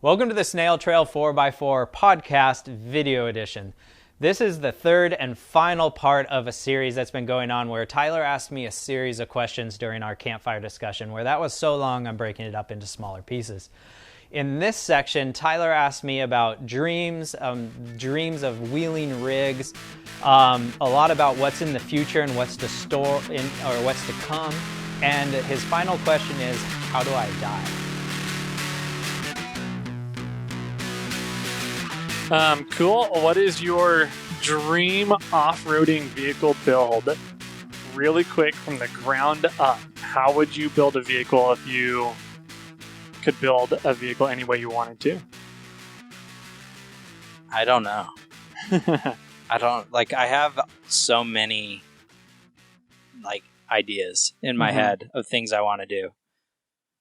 Welcome to the SnailTrail4x4 Podcast Video Edition. This is the third and final part of a series that's been going on where Tyler asked me a series of questions during our campfire discussion where that was so long I'm breaking it up into smaller pieces. In this section, Tyler asked me about dreams of wheeling rigs, a lot about what's in the future and what's to store in, or what's to come. And his final question is, how do I die? Cool. What is your dream off-roading vehicle build? Really quick, from the ground up, how would you build a vehicle if you could build a vehicle any way you wanted to? I don't know. I have so many ideas in my head of things I want to do.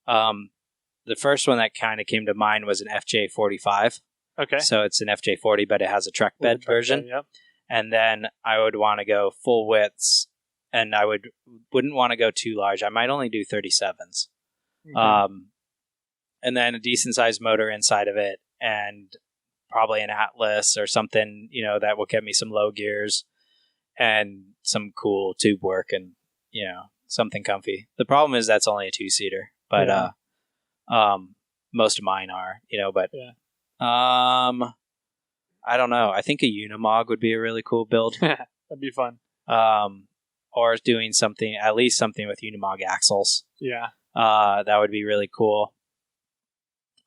The first one that kind of came to mind was an FJ45. Okay. So it's an FJ40, but it has a truck bed version. Yep. And then I would want to go full widths, and I wouldn't want to go too large. I might only do 37s. Okay. And then a decent sized motor inside of it, and probably an Atlas or something, that will get me some low gears and some cool tube work and, something comfy. The problem is that's only a 2-seater, but most of mine are, but yeah. I don't know. I think a Unimog would be a really cool build. That'd be fun. Or doing something, at least something with Unimog axles. Yeah. That would be really cool.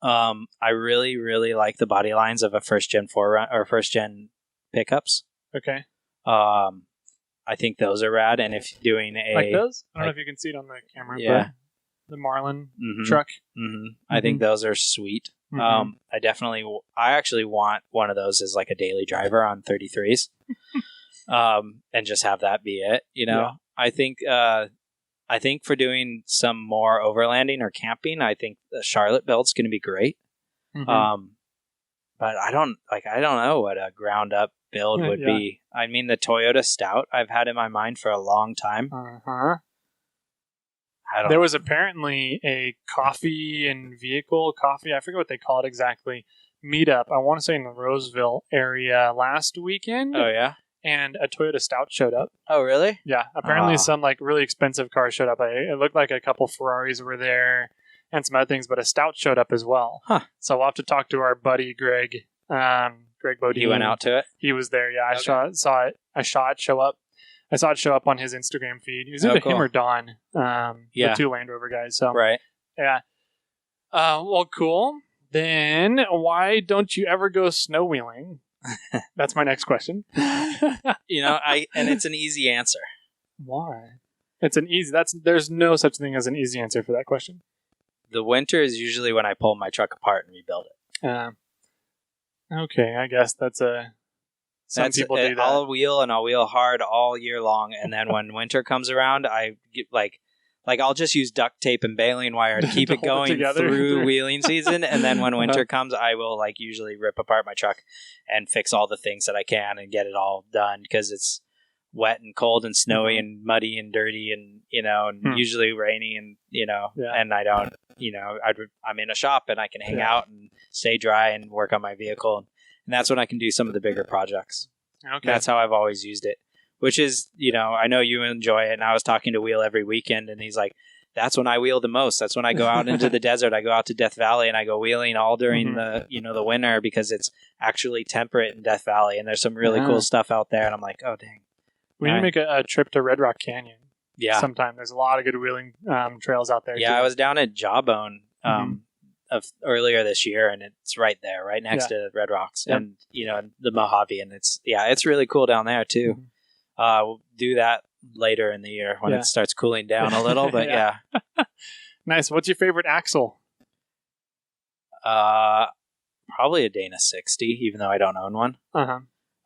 I really, really like the body lines of a first gen pickups. Okay. I think those are rad. And if you're doing like those? I don't know if you can see it on the camera. Yeah. But the Marlin truck. Mm-hmm. I think those are sweet. Mm-hmm. I actually want one of those as like a daily driver on 33s. And just have that be it, Yeah. I think for doing some more overlanding or camping, I think the Charlotte build's going to be great. Mm-hmm. But I don't know what a ground up build would be. I mean, the Toyota Stout I've had in my mind for a long time. Uh-huh. There was apparently a coffee and vehicle I forget what they call it exactly, meetup, I want to say in the Roseville area last weekend. Oh, yeah? And a Toyota Stout showed up. Oh, really? Yeah. Apparently some really expensive cars showed up. It looked like a couple Ferraris were there and some other things, but a Stout showed up as well. Huh. So we'll have to talk to our buddy Greg Bodine. He went out to it? He was there, yeah. Okay. I saw it show up. I saw it show up on his Instagram feed. It was either him or Don, the two Land Rover guys. So, right. Yeah. Well, cool. Then why don't you ever go snow wheeling? That's my next question. And it's an easy answer. Why? There's no such thing as an easy answer for that question. The winter is usually when I pull my truck apart and rebuild it. Okay, I guess some people do that. I'll wheel hard all year long, and then when winter comes around, I get I'll just use duct tape and baling wire to keep it going through wheeling season, and then when winter comes, I will usually rip apart my truck and fix all the things that I can and get it all done because it's wet and cold and snowy and muddy and dirty and and usually rainy and and I don't I'm in a shop and I can hang out and stay dry and work on my vehicle, and that's when I can do some of the bigger projects. Okay, that's how I've always used it. Which is, I know you enjoy it. And I was talking to Wheel every weekend, and he's like, that's when I wheel the most. That's when I go out into the desert. I go out to Death Valley, and I go wheeling all during the winter because it's actually temperate in Death Valley, and there's some really cool stuff out there. And I'm like, oh, dang. We need to make a trip to Red Rock Canyon. Yeah. Sometime. There's a lot of good wheeling trails out there. Yeah, too. I was down at Jawbone earlier this year, and it's right there, right next to Red Rocks and, the Mojave. And it's really cool down there, too. We'll do that later in the year when it starts cooling down a little, but Nice. What's your favorite axle? Probably a Dana 60, even though I don't own one.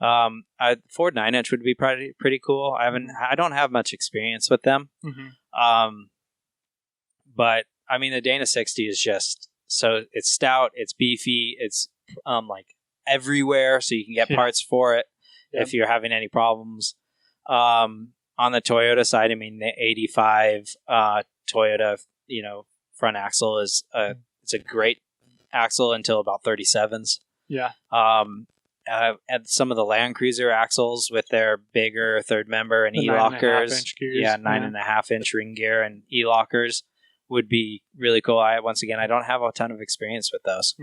A Ford 9-inch would be pretty cool. I don't have much experience with them. But I mean, the Dana 60 is just it's stout, it's beefy, it's everywhere, so you can get parts for it if you're having any problems. On the Toyota side, I mean, the 85 Toyota, front axle is it's a great axle until about 37s. Yeah. And some of the Land Cruiser axles with their bigger third member and The e-lockers. 9.5-inch gears. Yeah, 9.5-inch ring gear and e-lockers would be really cool. Once again, I don't have a ton of experience with those.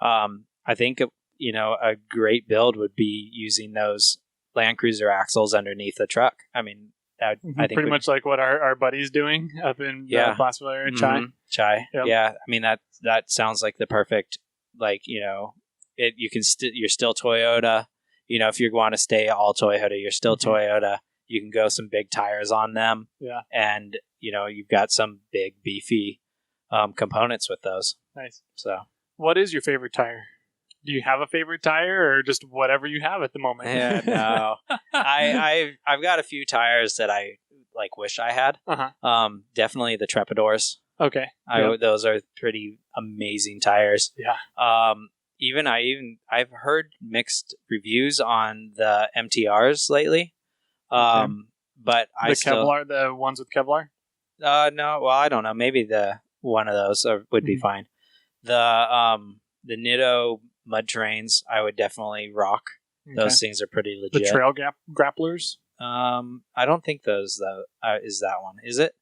I think, a great build would be using those Land Cruiser axles underneath the truck. I mean, I think pretty much like what our buddy's doing up in Placerville area, Chai. Chai. Yep. Yeah. I mean, that sounds like the perfect, you're still Toyota. If you want to stay all Toyota, you're still Toyota. You can go some big tires on them. Yeah. And, you've got some big beefy components with those. Nice. So, what is your favorite tire? Do you have a favorite tire or just whatever you have at the moment? Yeah, no. I've got a few tires that I wish I had. Definitely the Trepadors. Okay. Those are pretty amazing tires. Yeah. I've heard mixed reviews on the MTRs lately. But the ones with Kevlar? No, well, I don't know. Maybe one of those would be fine. The Nitto mud trains, I would definitely rock. Okay. Those things are pretty legit. The trail grapplers? I don't think those is that one. Is it?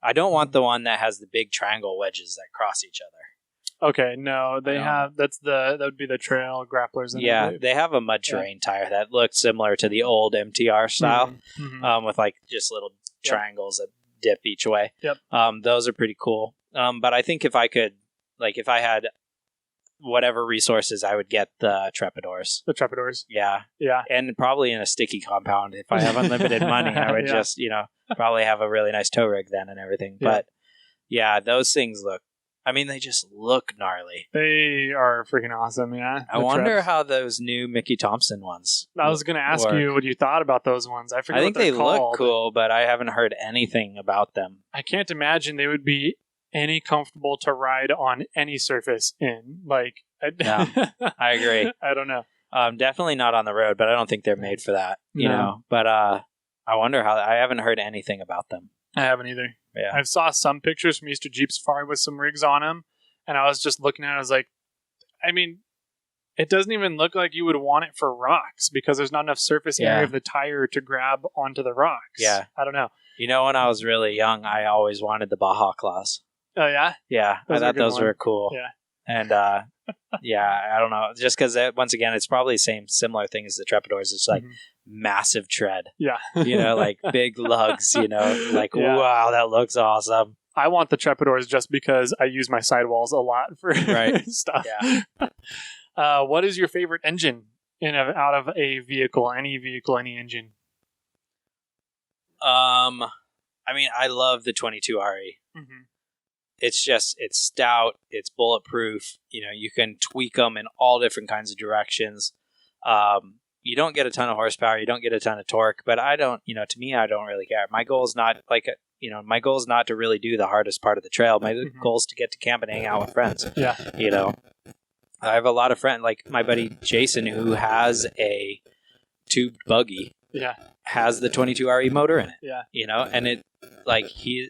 I don't want the one that has the big triangle wedges that cross each other. Okay, no, they have. That would be the trail grapplers. Yeah, they have a mud terrain tire that looks similar to the old MTR style, with just little triangles that dip each way. Yep. Those are pretty cool. But I think if I had whatever resources, I would get the Trepadors. The Trepadors. Yeah. Yeah. And probably in a sticky compound. If I have unlimited money, I would just, probably have a really nice tow rig then and everything. Yeah. But yeah, those things they just look gnarly. They are freaking awesome, yeah. I wonder how those new Mickey Thompson ones I was going to ask you what you thought about those ones. I think they look cool, but I haven't heard anything about them. I can't imagine they would be any comfortable to ride on any surface in. No, I agree. I don't know. Definitely not on the road, but I don't think they're made for that, you know. But I wonder I haven't heard anything about them. I haven't either. Yeah. I saw some pictures from Easter Jeep Safari with some rigs on them, and I was just looking at it, I was like, it doesn't even look like you would want it for rocks because there's not enough surface area of the tire to grab onto the rocks. Yeah. I don't know. When I was really young, I always wanted the Baja Claws. Oh, yeah? Yeah. I thought those were cool. Yeah. And, I don't know. Just because, once again, it's probably the similar thing as the Trepadors. It's massive tread. Yeah. Big lugs, wow, that looks awesome. I want the Trepadors just because I use my sidewalls a lot for stuff. Yeah. What is your favorite engine out of a vehicle? Any vehicle, any engine? I love the 22RE. Mm-hmm. It's stout. It's bulletproof. You can tweak them in all different kinds of directions. You don't get a ton of horsepower. You don't get a ton of torque, but I don't, to me, I don't really care. My goal is not my goal is not to really do the hardest part of the trail. My goal is to get to camp and hang out with friends. Yeah. I have a lot of friends, like my buddy Jason, who has a tubed buggy. Yeah. Has the 22RE motor in it. Yeah. And it, he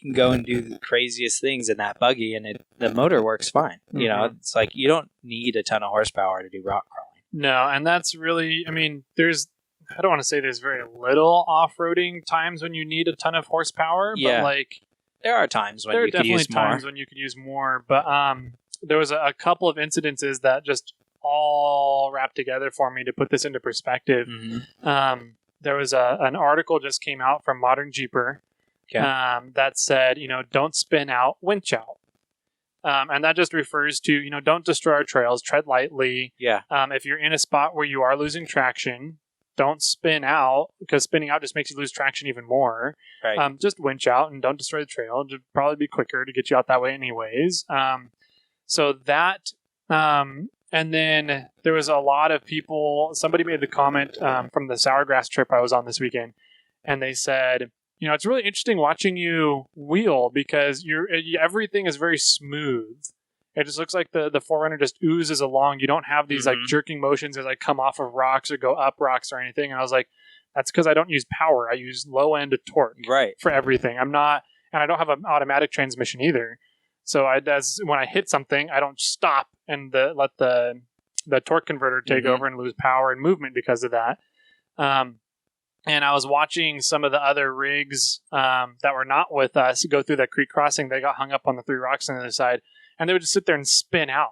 can go and do the craziest things in that buggy, and the motor works fine. It's you don't need a ton of horsepower to do rock crawling. No, and that's really, I don't want to say there's very little off-roading times when you need a ton of horsepower, but there are times when you could use more. Times when you could use more, but there was a couple of incidences that just all wrapped together for me to put this into perspective. Mm-hmm. There was an article just came out from Modern Jeeper that said, don't spin out, winch out. And that just refers to, don't destroy our trails, tread lightly. Yeah. If you're in a spot where you are losing traction, don't spin out, because spinning out just makes you lose traction even more. Right. Just winch out and don't destroy the trail. It'd probably be quicker to get you out that way anyways. So that, and then there was a lot of people, somebody made the comment from the Sourgrass trip I was on this weekend, and they said, it's really interesting watching you wheel because everything is very smooth. It just looks like the Forerunner just oozes along. You don't have these jerking motions as I come off of rocks or go up rocks or anything. And I was like, that's because I don't use power. I use low end torque for everything. And I don't have an automatic transmission either. So when I hit something, I don't stop and let the torque converter take over and lose power and movement because of that. And I was watching some of the other rigs that were not with us go through that creek crossing. They got hung up on the 3 rocks on the other side, and they would just sit there and spin out.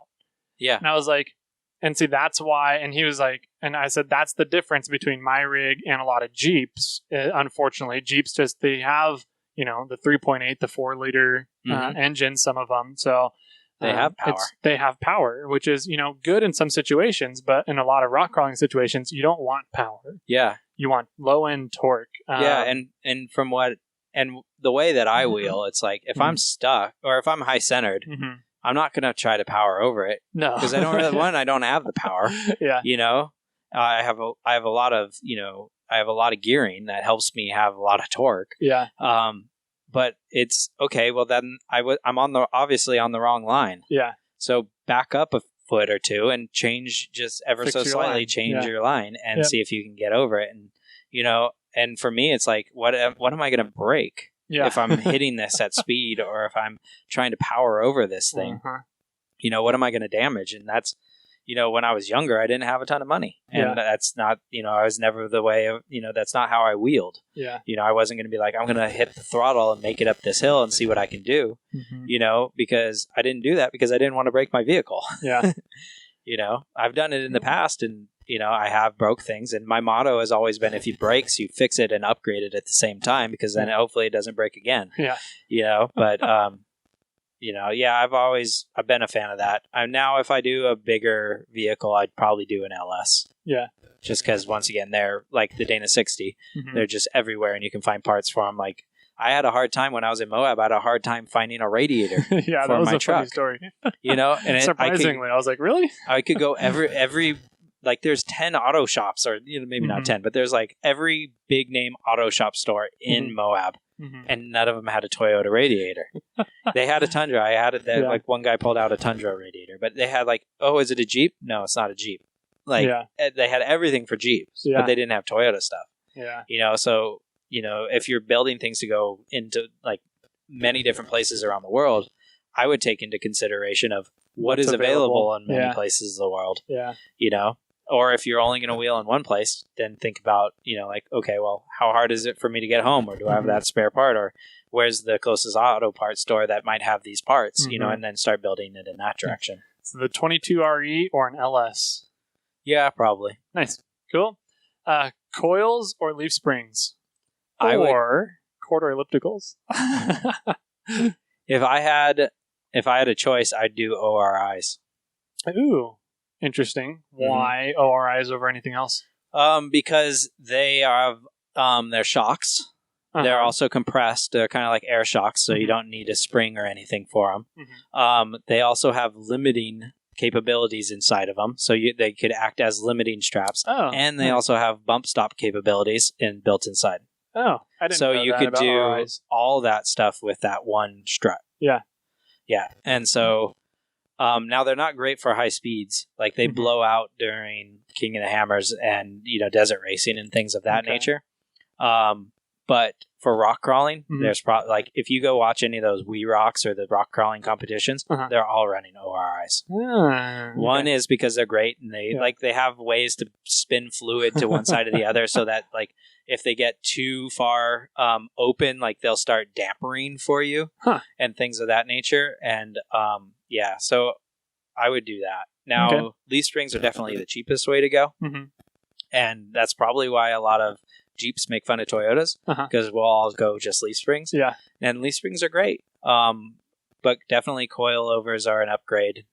Yeah. And I was like, and see, that's why. And he was like, and I said, that's the difference between my rig and a lot of Jeeps. Unfortunately, Jeeps they have, the 3.8, the 4-liter engine, some of them. So they have power. They have power, which is, good in some situations, but in a lot of rock crawling situations, you don't want power. Yeah. You want low end torque. And from the way that I wheel, it's like if I'm stuck or if I'm high centered, I'm not going to try to power over it. No, because I don't really I don't have the power. Yeah. I have a lot of gearing that helps me have a lot of torque. Yeah. But it's okay. Well, then I'm obviously on the wrong line. Yeah. So back up a foot or two and change just ever so slightly. Change your line and see if you can get over it. And and for me, it's like, what am I going to break? Yeah. If I'm hitting this at speed or if I'm trying to power over this thing, what am I going to damage? And that's, when I was younger, I didn't have a ton of money, and that's not, I was never the way of, that's not how I wheeled. Yeah. I wasn't going to be like, I'm going to hit the throttle and make it up this hill and see what I can do, because I didn't do that because I didn't want to break my vehicle. Yeah. I've done it in the past, and, I have broke things, and my motto has always been, if it breaks, you fix it and upgrade it at the same time, because then hopefully it doesn't break again. Yeah. But, I've been a fan of that. Now, if I do a bigger vehicle, I'd probably do an LS. Yeah. Just because, once again, they're like the Dana 60. They're just everywhere, and you can find parts for them. Like, I had a hard time when I was in Moab. I had a hard time finding a radiator for that was my a truck. Funny story. And surprisingly, I was like, really? I could go every like, there's 10 auto shops, or maybe not 10, but there's like every big name auto shop store in Moab. And none of them had a Toyota radiator. They had a Tundra. I had it there. Like, one guy pulled out a Tundra radiator, but they had like, oh, is it a Jeep? No, it's not a Jeep. Like, they had everything for Jeeps, but they didn't have Toyota stuff. Yeah. So, if you're building things to go into like many different places around the world, I would take into consideration of what is available in many places of the world. Yeah. Or if you're only going to wheel in one place, then think about, like, okay, well, how hard is it for me to get home? Or do I have that spare part? Or where's the closest auto parts store that might have these parts, and then start building it in that direction. So the 22RE or an LS? Yeah, probably. Nice. Cool. Coils or leaf springs? Or quarter ellipticals? If I had a choice, I'd do ORIs. Ooh. Interesting. Why ORIs over anything else? Because they have their shocks. They're also compressed. They're kind of like air shocks, so you don't need a spring or anything for them. They also have limiting capabilities inside of them, so they could act as limiting straps. And they also have bump stop capabilities built inside. Oh, I didn't know that. So you could do ORIs. all that stuff with that one strut. Yeah. And so now they're not great for high speeds. Like, they blow out during King of the Hammers and, desert racing and things of that nature. But for rock crawling, there's probably, like, if you go watch any of those Wii Rocks or the rock crawling competitions, they're all running ORIs. One is because they're great, and they have ways to spin fluid to one side or the other, so that, like, if they get too far open, like, they'll start dampering for you and things of that nature. And so I would do that. Now, leaf springs are definitely the cheapest way to go, and that's probably why a lot of Jeeps make fun of Toyotas, because we'll all go just leaf springs. Yeah, and leaf springs are great. But definitely coilovers are an upgrade.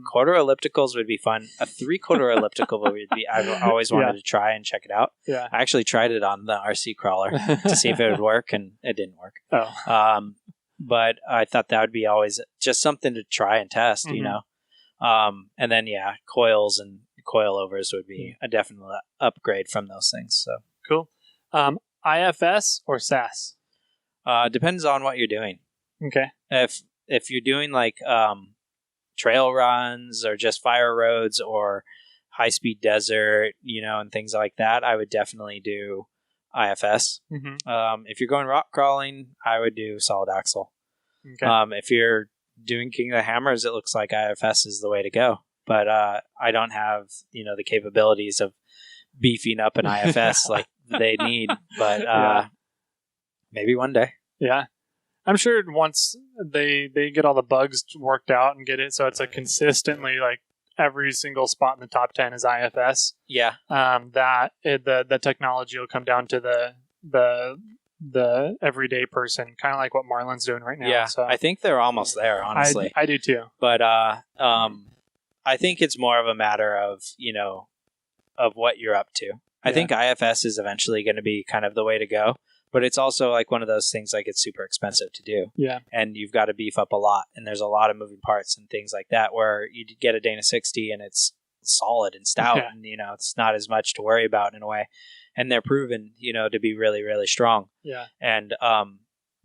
Quarter ellipticals would be fun. A 3/4 elliptical would be. I've always wanted to try and check it out. Yeah, I actually tried it on the RC crawler to see if it would work, and it didn't work. But I thought that would be always just something to try and test, And then coils and coilovers would be a definite upgrade from those things. So cool. IFS or SAS? Depends on what you're doing. Okay. If you're doing like trail runs or just fire roads or high speed desert, and things like that, I would definitely do IFS. If you're going rock crawling, I would do solid axle. Okay. If you're doing King of the Hammers, it looks like IFS is the way to go. But I don't have, the capabilities of beefing up an IFS like they need. But maybe one day. Yeah. I'm sure once they get all the bugs worked out and get it so it's a consistently like every single spot in the top 10 is IFS. Yeah. The technology will come down to the everyday person, kind of like what Marlon's doing right now. Yeah. So I think they're almost there, honestly. I do too. But I think it's more of a matter of, of what you're up to. I think IFS is eventually going to be kind of the way to go. But it's also like one of those things like it's super expensive to do. Yeah. And you've got to beef up a lot. And there's a lot of moving parts and things like that where you get a Dana 60 and it's solid and stout and, it's not as much to worry about in a way. And they're proven, to be really, really strong. Yeah. And,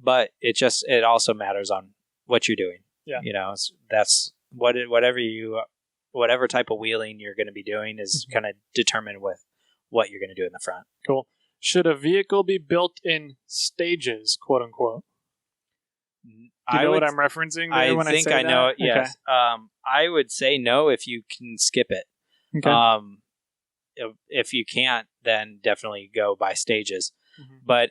but it also matters on what you're doing. Yeah. That's whatever type of wheeling you're going to be doing is kind of determined with what you're going to do in the front. Cool. Should a vehicle be built in stages, quote unquote? Do you know what I'm referencing there when I think I know it, yes. Okay. I would say no if you can skip it. Okay. If you can't, then definitely go by stages. Mm-hmm. But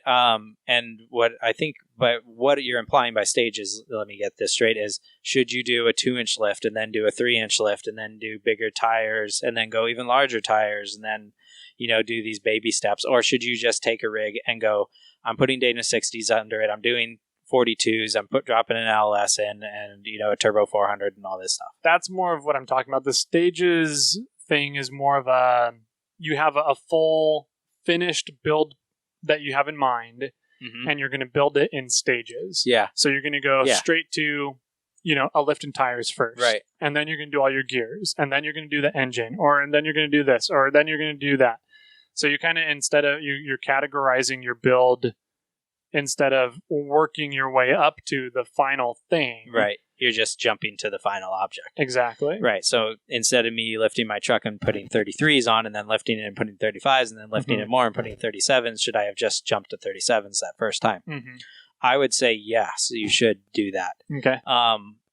what you're implying by stages, let me get this straight, is should you do a 2-inch lift and then do a 3-inch lift and then do bigger tires and then go even larger tires and then do these baby steps? Or should you just take a rig and go, I'm putting Dana 60s under it, I'm doing 42s, I'm dropping an LS in and, a turbo 400 and all this stuff? That's more of what I'm talking about. The stages thing is more of you have a full finished build that you have in mind, and you're going to build it in stages. Yeah. So you're going to go straight to, a lift and tires first. Right. And then you're going to do all your gears, and then you're going to do the engine, and then you're going to do this, or then you're going to do that. So you kind of, instead of, you're categorizing your build instead of working your way up to the final thing. Right. You're just jumping to the final object. Exactly. Right. So instead of me lifting my truck and putting 33s on and then lifting it and putting 35s and then lifting it more and putting 37s, should I have just jumped to 37s that first time? Mm-hmm. I would say yes, you should do that. Okay.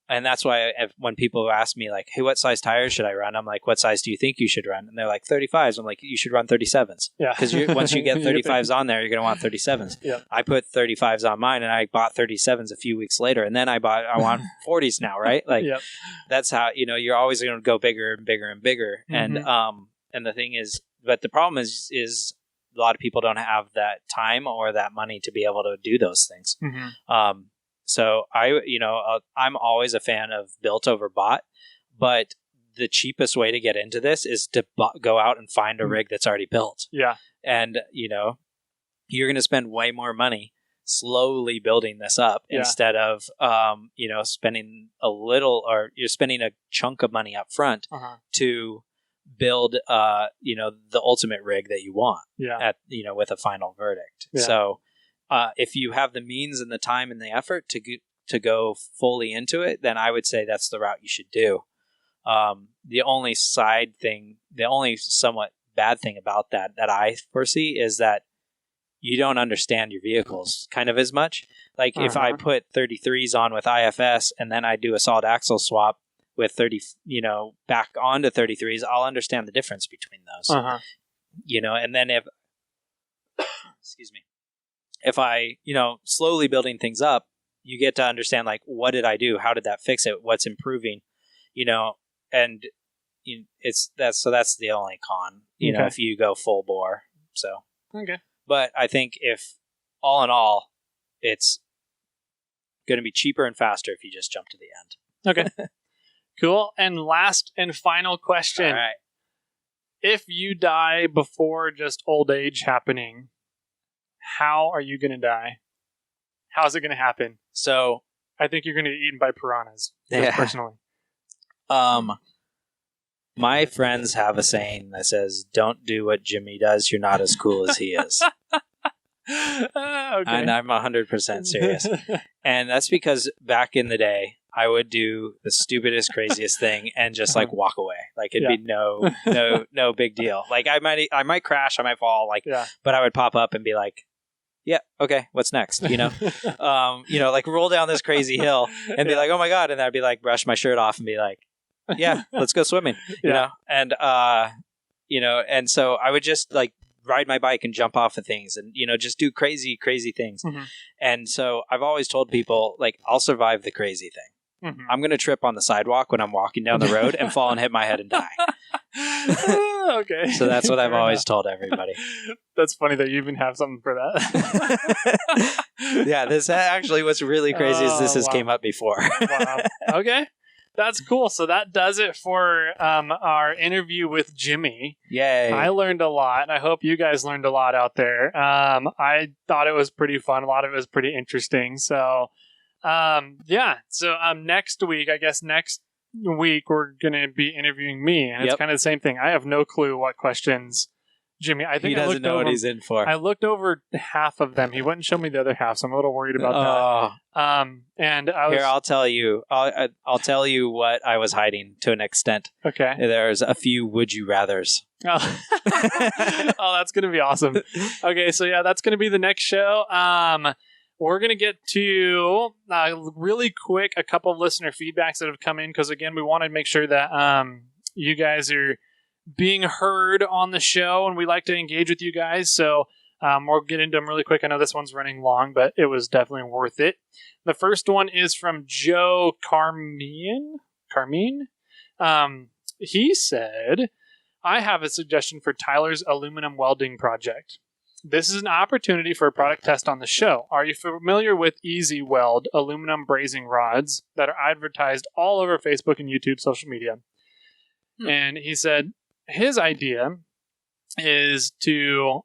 And that's why when people ask me like, hey, what size tires should I run? I'm like, what size do you think you should run? And they're like 35s. I'm like, you should run 37s. Yeah. Because once you get 35s on there, you're going to want 37s. Yeah. I put 35s on mine and I bought 37s a few weeks later. And then I want 40s now, right? Like that's how, you're always going to go bigger and bigger and bigger. Mm-hmm. And the thing is, but the problem is a lot of people don't have that time or that money to be able to do those things. Mm-hmm. So I'm always a fan of built over bought, but the cheapest way to get into this is to go out and find a rig that's already built. Yeah. And, you're going to spend way more money slowly building this up instead of, spending a little, or you're spending a chunk of money up front to build, the ultimate rig that you want with a final verdict. Yeah. So, if you have the means and the time and the effort to go fully into it, then I would say that's the route you should do. The only somewhat bad thing about that I foresee is that you don't understand your vehicles kind of as much. Like if I put 33s on with IFS and then I do a solid axle swap with 30, back onto 33s, I'll understand the difference between those. And then excuse me. If I, slowly building things up, you get to understand, like, what did I do? How did that fix it? What's improving? And that's the only con, if you go full bore. So, okay. But I think if all in all, it's going to be cheaper and faster if you just jump to the end. Okay. Cool. And last and final question. All right. If you die before just old age happening, how are you going to die? How's it going to happen? So I think you're going to get eaten by piranhas, personally. My friends have a saying that says, don't do what Jimmy does. You're not as cool as he is. Okay. And I'm 100% serious. And that's because back in the day, I would do the stupidest, craziest thing and just like walk away. Like it'd be no big deal. Like I might crash, I might fall, but I would pop up and be like, yeah, okay, what's next? Like roll down this crazy hill and be like, oh my God. And then I'd be like, brush my shirt off and be like, yeah, let's go swimming, and so I would just like ride my bike and jump off of things and, just do crazy, crazy things. Mm-hmm. And so I've always told people, like, I'll survive the crazy thing. Mm-hmm. I'm going to trip on the sidewalk when I'm walking down the road and fall and hit my head and die. Okay. So that's what I've always told everybody. That's funny that you even have something for that. Yeah, this actually, what's really crazy is this has came up before. Wow. Okay. That's cool. So that does it for our interview with Jimmy. Yay. I learned a lot. I hope you guys learned a lot out there. I thought it was pretty fun. A lot of it was pretty interesting. So, So next week, we're going to be interviewing me. And it's kind of the same thing. I have no clue what questions Jimmy, I think he doesn't know what he's in for. I looked over half of them. He wouldn't show me the other half, so I'm a little worried about that. And I was... Here, I'll tell you. I'll tell you what I was hiding to an extent. Okay. There's a few would you rathers. Oh, that's going to be awesome. Okay, so that's going to be the next show. We're going to get to really quick a couple of listener feedbacks that have come in because, again, we want to make sure that you guys are being heard on the show, and we like to engage with you guys. So we'll get into them really quick. I know this one's running long, but it was definitely worth it. The first one is from Joe Carmine. He said, I have a suggestion for Tyler's aluminum welding project. This is an opportunity for a product test on the show. Are you familiar with Easy Weld aluminum brazing rods that are advertised all over Facebook and YouTube social media? And he said his idea is to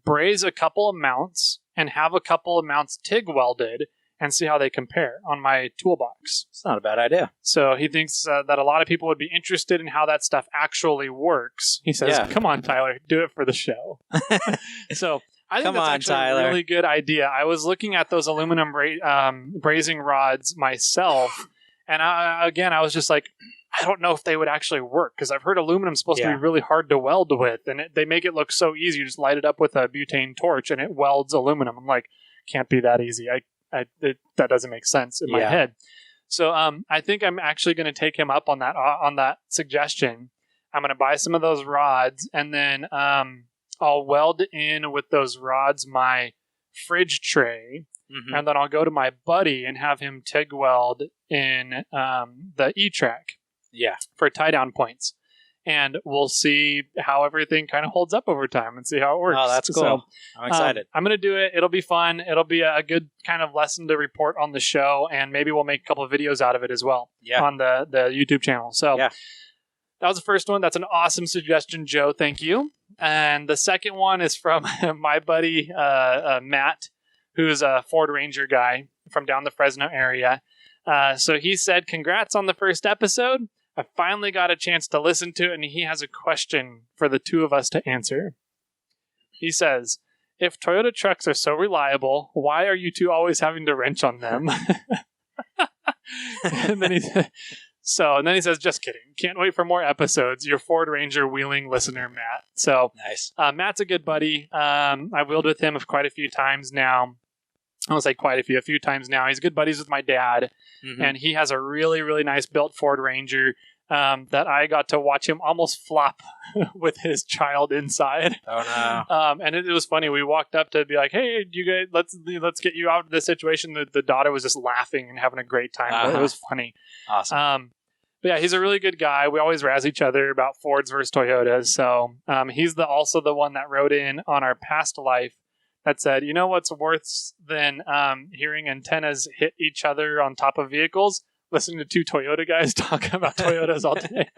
braze a couple of mounts and have a couple of mounts TIG welded and see how they compare on my toolbox. It's not a bad idea. So he thinks that a lot of people would be interested in how that stuff actually works. He says, come on, Tyler, do it for the show. So I think that's actually a really good idea. I was looking at those aluminum brazing rods myself, and I was just like, I don't know if they would actually work, because I've heard aluminum's supposed to be really hard to weld with, and they make it look so easy. You just light it up with a butane torch, and it welds aluminum. I'm like, can't be that easy. That doesn't make sense in my head. So I think I'm actually going to take him up on that suggestion. I'm going to buy some of those rods, and then I'll weld in with those rods my fridge tray, and then I'll go to my buddy and have him TIG weld in the E-track. Yeah, for tie down points, and we'll see how everything kind of holds up over time and see how it works. Oh, that's cool. So, I'm excited. I'm going to do it. It'll be fun. It'll be a good kind of lesson to report on the show, and maybe we'll make a couple of videos out of it as well on the YouTube channel. So that was the first one. That's an awesome suggestion, Joe. Thank you. And the second one is from my buddy Matt, who's a Ford Ranger guy from down the Fresno area. So he said, congrats on the first episode. I finally got a chance to listen to it, and he has a question for the two of us to answer. He says, if Toyota trucks are so reliable, why are you two always having to wrench on them? and then he says, just kidding. Can't wait for more episodes. Your Ford Ranger wheeling listener, Matt. So nice. Matt's a good buddy. I wheeled with him quite a few times now. I won't say quite a few times now. He's good buddies with my dad, and he has a really, really nice built Ford Ranger that I got to watch him almost flop with his child inside. Oh no! And it was funny. We walked up to be like, "Hey, you guys, let's get you out of this situation." The daughter was just laughing and having a great time. It was funny. Awesome. But yeah, he's a really good guy. We always razz each other about Fords versus Toyotas. So he's also the one that wrote in on our past life that said, you know what's worse than hearing antennas hit each other on top of vehicles? Listening to two Toyota guys talk about Toyotas all day.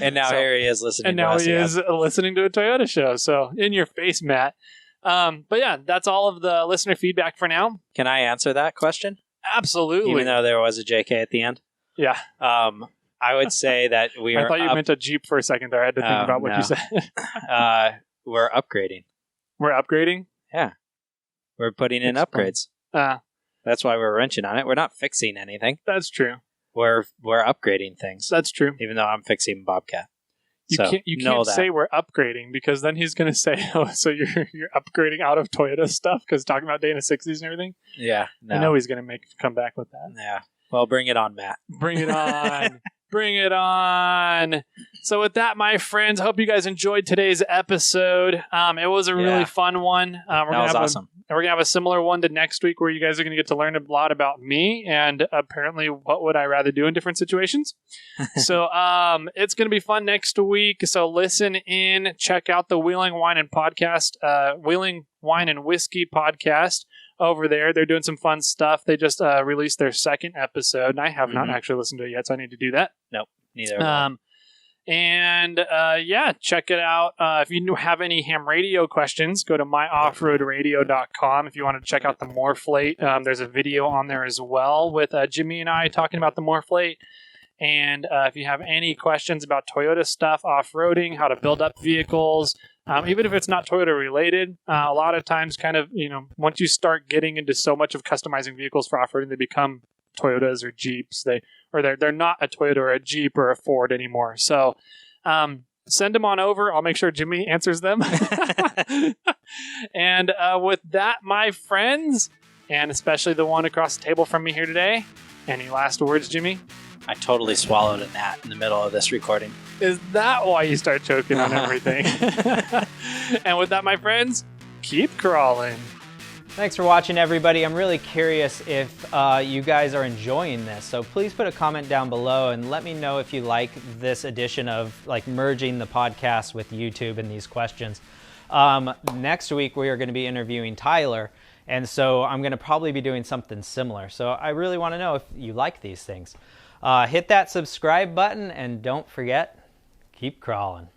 And now here he is listening to us. And now he is listening to a Toyota show. So in your face, Matt. But yeah, that's all of the listener feedback for now. Can I answer that question? Absolutely. Even though there was a JK at the end? Yeah. I would say that we are... I thought you meant a Jeep for a second there. I had to think about what you said. We're upgrading. We're upgrading? Yeah. We're putting in upgrades. That's why we're wrenching on it. We're not fixing anything. That's true. We're upgrading things. That's true. Even though I'm fixing Bobcat. You can't say we're upgrading, because then he's going to say, "Oh, so you're upgrading out of Toyota stuff?" Because talking about Dana 60s and everything. Yeah, no. I know he's going to come back with that. Yeah. Well, bring it on, Matt. Bring it on. Bring it on. So with that, my friends, hope you guys enjoyed today's episode. It was a really fun one. That was awesome. We're going to have a similar one to next week, where you guys are going to get to learn a lot about me and apparently what would I rather do in different situations. So it's going to be fun next week. So listen in, check out the Wheeling Wine and Whiskey podcast over there. They're doing some fun stuff. They just released their second episode, and I have not actually listened to it yet, so I need to do that. Nope, neither. Check it out. If you have any ham radio questions, go to myoffroadradio.com. If you want to check out the Morphlate, there's a video on there as well with Jimmy and I talking about the Morphlate. And if you have any questions about Toyota stuff, off-roading, how to build up vehicles, even if it's not Toyota related, a lot of times once you start getting into so much of customizing vehicles for off-roading, they become Toyotas or Jeeps. They're not a Toyota or a Jeep or a Ford anymore. So send them on over. I'll make sure Jimmy answers them. And with that, my friends, and especially the one across the table from me here today, any last words, Jimmy? I totally swallowed a gnat in the middle of this recording. Is that why you start choking on everything? And with that, my friends, keep crawling. Thanks for watching, everybody. I'm really curious if you guys are enjoying this. So please put a comment down below and let me know if you like this edition of merging the podcast with YouTube and these questions. Next week, we are going to be interviewing Tyler. And so I'm going to probably be doing something similar. So I really want to know if you like these things. Hit that subscribe button and don't forget, keep crawling.